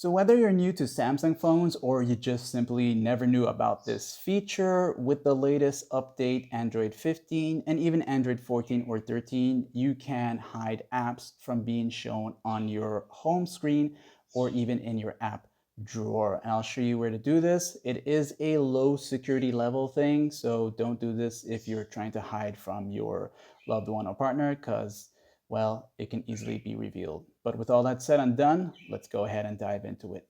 So whether you're new to Samsung phones or you just simply never knew about this feature, with the latest update, Android 15 and even Android 14 or 13, you can hide apps from being shown on your home screen or even in your app drawer. And I'll show you where to do this. It is a low security level thing, so don't do this if you're trying to hide from your loved one or partner, because well, it can easily be revealed. But with all that said and done, let's go ahead and dive into it.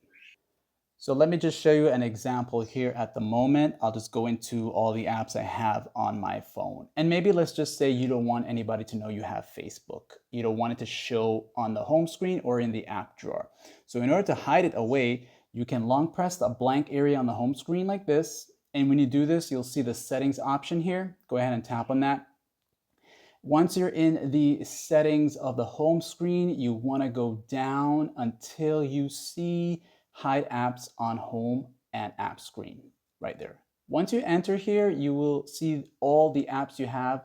So let me just show you an example here at the moment. I'll just go into all the apps I have on my phone. And maybe let's just say you don't want anybody to know you have Facebook. You don't want it to show on the home screen or in the app drawer. So in order to hide it away, you can long press a blank area on the home screen like this. And when you do this, you'll see the settings option here. Go ahead and tap on that. Once you're in the settings of the home screen, you want to go down until you see hide apps on home and app screen right there. Once you enter here, you will see all the apps you have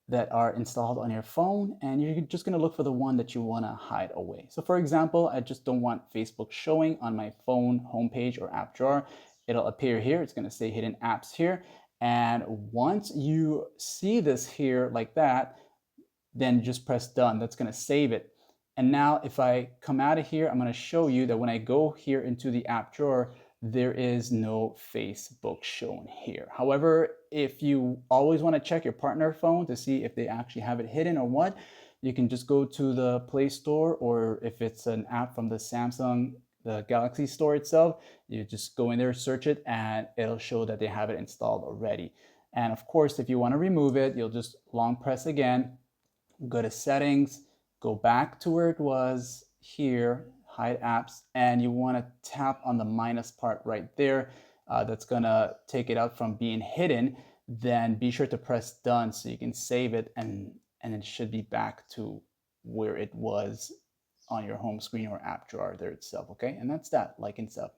that are installed on your phone, and you're just going to look for the one that you want to hide away. So for example, I just don't want Facebook showing on my phone homepage or app drawer. It'll appear here. It's going to say hidden apps here. And once you see this here like that, then just press done. That's going to save it. And now if I come out of here, I'm going to show you that when I go here into the app drawer, there is no Facebook shown here. However, if you always want to check your partner phone to see if they actually have it hidden or what, you can just go to the Play Store, or if it's an app from the Samsung, the Galaxy Store itself, you just go in there, search it, and it'll show that they have it installed already. And of course, if you want to remove it, you'll just long press again, go to settings, go back to where it was here, hide apps, and you want to tap on the minus part right there. That's gonna take it out from being hidden. Then be sure to press done so you can save it, and it should be back to where it was on your home screen or app drawer there itself. Okay, and that's that. Like and sub.